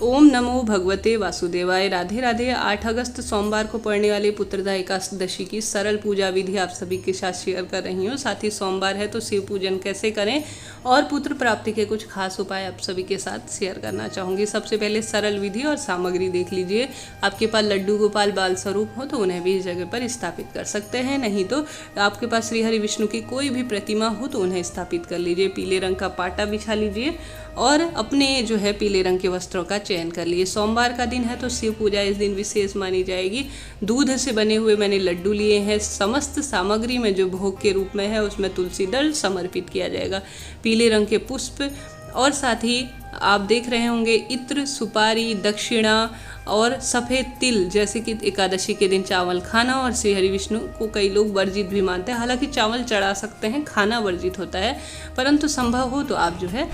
ओम नमो भगवते वासुदेवाय। राधे राधे। 8 अगस्त सोमवार को पड़ने वाले पुत्रदा एकादशी की सरल पूजा विधि आप सभी के साथ शेयर कर रही हूँ। साथ ही सोमवार है तो शिव पूजन कैसे करें और पुत्र प्राप्ति के कुछ खास उपाय आप सभी के साथ शेयर करना चाहूँगी। सबसे पहले सरल विधि और सामग्री देख लीजिए। आपके पास लड्डू गोपाल बाल स्वरूप हो तो उन्हें भी इस जगह पर स्थापित कर सकते हैं, नहीं तो आपके पास श्री हरि विष्णु की कोई भी प्रतिमा हो तो उन्हें स्थापित कर लीजिए। पीले रंग का पाटा बिछा लीजिए और अपने जो है पीले रंग के वस्त्रों का चयन कर लिए। सोमवार का दिन है तो शिव पूजा इस दिन विशेष मानी जाएगी। दूध से बने हुए मैंने लड्डू लिए हैं। समस्त सामग्री में जो भोग के रूप में है उसमें तुलसी दल समर्पित किया जाएगा, पीले रंग के पुष्प और साथ ही आप देख रहे होंगे इत्र, सुपारी, दक्षिणा और सफ़ेद तिल। जैसे कि एकादशी के दिन चावल खाना और श्री हरि विष्णु को कई लोग वर्जित भी मानते हैं। हालांकि चावल चढ़ा सकते हैं, खाना वर्जित होता है, परंतु संभव हो तो आप जो है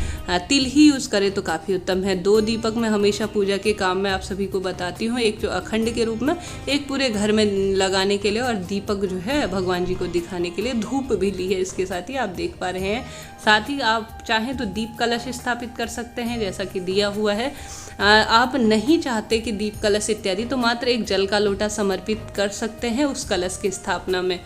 तिल ही यूज़ करें तो काफ़ी उत्तम है। 2 दीपक मैं हमेशा पूजा के काम में आप सभी को बताती हूँ, एक जो अखंड के रूप में, एक पूरे घर में लगाने के लिए और दीपक जो है भगवान जी को दिखाने के लिए। धूप भी ली है इसके साथ ही आप देख पा रहे हैं। साथ ही आप चाहें तो दीप कलश स्थापित कर सकते हैं जैसा कि दिया हुआ है। आप नहीं चाहते कि दीप कलश इत्यादि तो मात्र एक जल का लोटा समर्पित कर सकते हैं उस कलश की स्थापना में।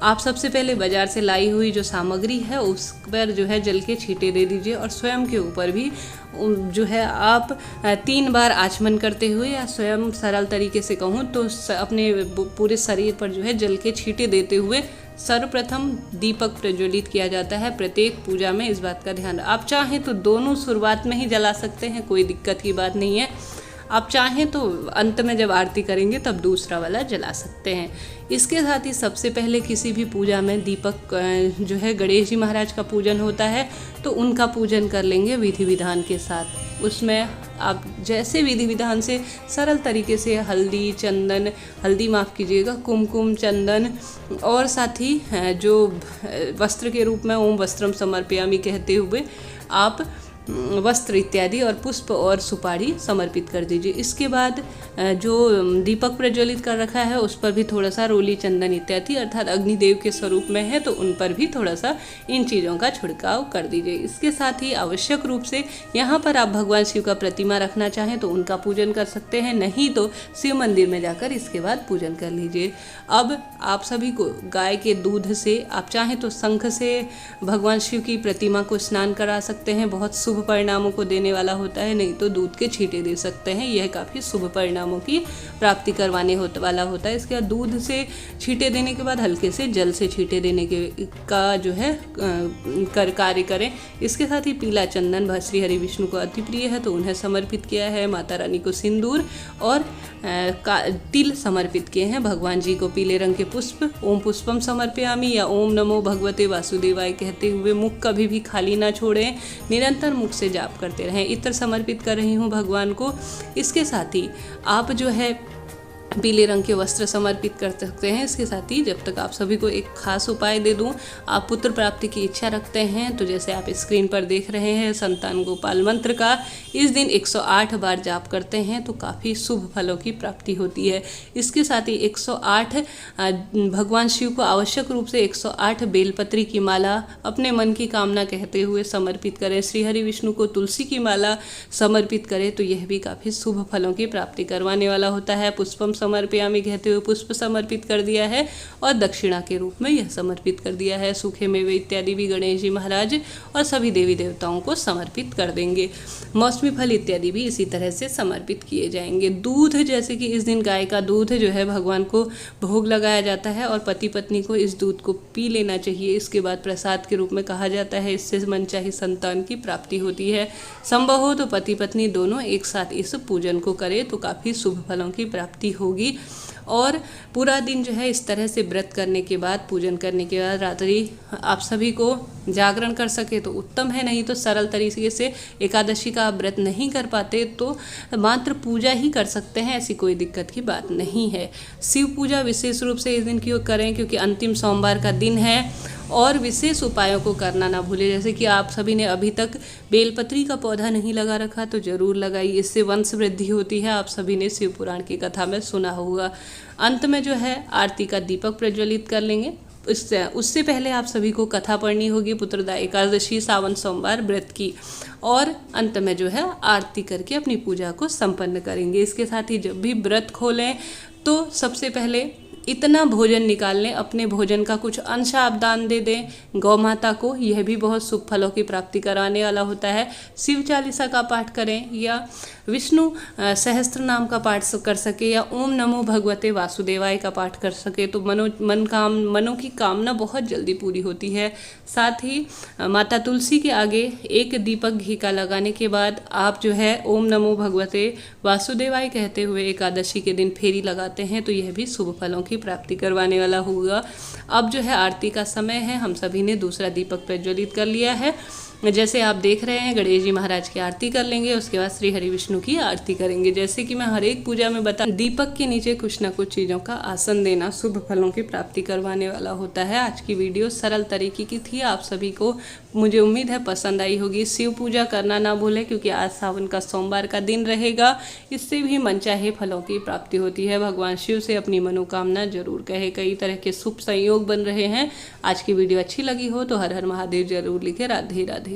आप सबसे पहले बाजार से लाई हुई जो सामग्री है उस पर जो है जल के छींटे दे दीजिए और स्वयं के ऊपर भी जो है आप 3 बार आचमन करते हुए या स्वयं सरल तरीके से कहूँ तो अपने पूरे शरीर पर जो है जल के छींटे देते हुए सर्वप्रथम दीपक प्रज्वलित किया जाता है प्रत्येक पूजा में। इस बात का ध्यान, आप चाहें तो दोनों शुरुआत में ही जला सकते हैं, कोई दिक्कत की बात नहीं है। आप चाहें तो अंत में जब आरती करेंगे तब दूसरा वाला जला सकते हैं। इसके साथ ही सबसे पहले किसी भी पूजा में दीपक जो है गणेश जी महाराज का पूजन होता है तो उनका पूजन कर लेंगे विधि विधान के साथ। उसमें आप जैसे विधि विधान से सरल तरीके से हल्दी, चंदन, हल्दी माफ़ कीजिएगा, कुमकुम, चंदन और साथ ही जो वस्त्र के रूप में ओम वस्त्रम समर्पयामि कहते हुए आप वस्त्र इत्यादि और पुष्प और सुपारी समर्पित कर दीजिए। इसके बाद जो दीपक प्रज्वलित कर रखा है उस पर भी थोड़ा सा रोली, चंदन इत्यादि अर्थात अग्निदेव के स्वरूप में है तो उन पर भी थोड़ा सा इन चीज़ों का छिड़काव कर दीजिए। इसके साथ ही आवश्यक रूप से यहाँ पर आप भगवान शिव का प्रतिमा रखना चाहें तो उनका पूजन कर सकते हैं, नहीं तो शिव मंदिर में जाकर इसके बाद पूजन कर लीजिए। अब आप सभी को गाय के दूध से, आप चाहें तो शंख से भगवान शिव की प्रतिमा को स्नान करा सकते हैं, बहुत शुभ परिणामों को देने वाला होता है, नहीं तो दूध के छींटे दे सकते हैं, यह काफ़ी शुभ परिणामों की प्राप्ति करवाने वाला होता है। इसके बाद दूध से छींटे देने के बाद हल्के से जल से छींटे देने का जो है कार्य करें। इसके साथ ही पीला चंदन श्री हरि विष्णु को अति प्रिय है तो उन्हें समर्पित किया है। माता रानी को सिंदूर और तिल समर्पित किए हैं। भगवान जी को पीले रंग के पुष्प ओम पुष्पम समर्पयामि या ओम नमो भगवते वासुदेवाय कहते हुए मुख कभी भी खाली ना छोड़ें, निरंतर मुख से जाप करते रहें। इत्र समर्पित कर रही हूँ भगवान को। इसके साथ ही आप जो है पीले रंग के वस्त्र समर्पित कर सकते हैं। इसके साथ ही जब तक आप सभी को एक खास उपाय दे दूं, आप पुत्र प्राप्ति की इच्छा रखते हैं तो जैसे आप स्क्रीन पर देख रहे हैं संतान गोपाल मंत्र का इस दिन 108 बार जाप करते हैं तो काफ़ी शुभ फलों की प्राप्ति होती है। इसके साथ ही 108 भगवान शिव को आवश्यक रूप से 108 बेलपत्री की माला अपने मन की कामना कहते हुए समर्पित करें। श्री हरि विष्णु को तुलसी की माला समर्पित करें तो यह भी काफ़ी शुभ फलों की प्राप्ति करवाने वाला होता है। पुष्पम समर्पयामि कहते हुए पुष्प समर्पित कर दिया है और दक्षिणा के रूप में यह समर्पित कर दिया है। सूखे मेवे इत्यादि भी गणेश जी महाराज और सभी देवी देवताओं को समर्पित कर देंगे। मौसमी फल इत्यादि भी इसी तरह से समर्पित किए जाएंगे। दूध, जैसे कि इस दिन गाय का दूध जो है भगवान को भोग लगाया जाता है और पति पत्नी को इस दूध को पी लेना चाहिए। इसके बाद प्रसाद के रूप में कहा जाता है, इससे मनचाही संतान की प्राप्ति होती है। संभव हो तो पति पत्नी दोनों एक साथ इस पूजन को करें तो काफ़ी शुभ फलों की प्राप्ति होगी। और पूरा दिन जो है इस तरह से व्रत करने के बाद, पूजन करने के बाद रात्रि आप सभी को जागरण कर सके तो उत्तम है, नहीं तो सरल तरीके से एकादशी का आप व्रत नहीं कर पाते तो मात्र पूजा ही कर सकते हैं, ऐसी कोई दिक्कत की बात नहीं है। शिव पूजा विशेष रूप से इस दिन क्यों करें, क्योंकि अंतिम सोमवार का दिन है और विशेष उपायों को करना ना भूलें। जैसे कि आप सभी ने अभी तक बेलपत्री का पौधा नहीं लगा रखा तो जरूर लगाइए, इससे वंश वृद्धि होती है। आप सभी ने शिव पुराण की कथा में सुना होगा। अंत में जो है आरती का दीपक प्रज्वलित कर लेंगे। उससे पहले आप सभी को कथा पढ़नी होगी पुत्रदा एकादशी सावन सोमवार व्रत की, और अंत में जो है आरती करके अपनी पूजा को संपन्न करेंगे। इसके साथ ही जब भी व्रत खोलें तो सबसे पहले इतना भोजन निकाल लें, अपने भोजन का कुछ अंश आप दान दे दें गौ माता को, यह भी बहुत शुभ फलों की प्राप्ति कराने वाला होता है। शिव चालीसा का पाठ करें या विष्णु सहस्त्र नाम का पाठ कर सके या ओम नमो भगवते वासुदेवाय का पाठ कर सके तो मनों की कामना बहुत जल्दी पूरी होती है। साथ ही माता तुलसी के आगे एक दीपक घी का लगाने के बाद आप जो है ओम नमो भगवते वासुदेवाय कहते हुए एकादशी के दिन फेरी लगाते हैं तो यह भी शुभ फलों की प्राप्ति करवाने वाला होगा। अब जो है आरती का समय है, हम सभी ने दूसरा दीपक प्रज्वलित कर लिया है। जैसे आप देख रहे हैं गणेश जी महाराज की आरती कर लेंगे, उसके बाद श्री हरि विष्णु की आरती करेंगे। जैसे कि मैं हर एक पूजा में दीपक के नीचे कुछ ना कुछ चीज़ों का आसन देना शुभ फलों की प्राप्ति करवाने वाला होता है। आज की वीडियो सरल तरीके की थी, आप सभी को मुझे उम्मीद है पसंद आई होगी। शिव पूजा करना ना भूलें क्योंकि आज सावन का सोमवार का दिन रहेगा, इससे भी मनचाहे फलों की प्राप्ति होती है। भगवान शिव से अपनी मनोकामना जरूर कहे। कई तरह के शुभ संयोग बन रहे हैं। आज की वीडियो अच्छी लगी हो तो हर हर महादेव जरूर लिखे। राधे राधे।